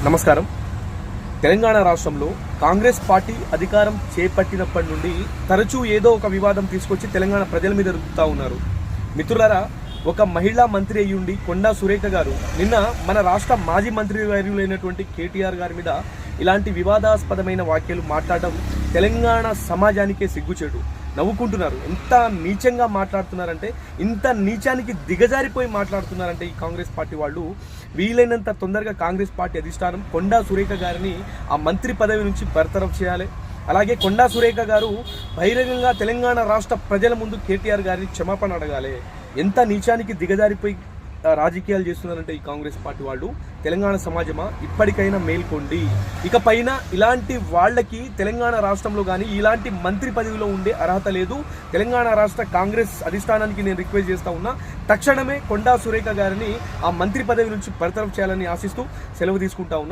నమస్కారం. తెలంగాణ రాష్ట్రంలో కాంగ్రెస్ పార్టీ అధికారం చేపట్టినప్పటి నుండి తరచూ ఏదో ఒక వివాదం తీసుకొచ్చి తెలంగాణ ప్రజల మీద రుద్దుతా ఉన్నారు. మిత్రులారా, ఒక మహిళా మంత్రి అయ్యుండి కొండా సురేఖ గారు నిన్న మన రాష్ట్ర మాజీ మంత్రి వర్యులైనటువంటి కేటీఆర్ గారి మీద ఇలాంటి వివాదాస్పదమైన వ్యాఖ్యలు మాట్లాడడం తెలంగాణ సమాజానికే సిగ్గుచేటు. నవ్వుకుంటున్నారు. ఎంత నీచంగా మాట్లాడుతున్నారంటే, ఇంత నీచానికి దిగజారిపోయి మాట్లాడుతున్నారంటే ఈ కాంగ్రెస్ పార్టీ వాళ్ళు, వీలైనంత తొందరగా కాంగ్రెస్ పార్టీ అధిష్టానం కొండా సురేఖ గారిని ఆ మంత్రి పదవి నుంచి బర్తరఫ్ చేయాలి. అలాగే కొండా సురేఖ గారు బహిరంగంగా తెలంగాణ రాష్ట్ర ప్రజల ముందు కేటీఆర్ గారిని క్షమాపణ అడగాలి. ఎంత నీచానికి దిగజారిపోయి రాజకీయాలు చేస్తున్నారంటే ఈ కాంగ్రెస్ పార్టీ వాళ్ళు. తెలంగాణ సమాజమా, ఇప్పటికైనా మేల్కొండి. ఇకపైన ఇలాంటి వాళ్ళకి తెలంగాణ రాష్ట్రంలో కానీ ఇలాంటి మంత్రి పదవిలో ఉండే అర్హత లేదు. తెలంగాణ రాష్ట్ర కాంగ్రెస్ అధిష్టానానికి నేను రిక్వెస్ట్ చేస్తా ఉన్నా, తక్షణమే కొండా సురేఖ గారిని ఆ మంత్రి పదవి నుంచి బర్తరఫ్ చేయాలని ఆశిస్తూ సెలవు తీసుకుంటా ఉన్నా.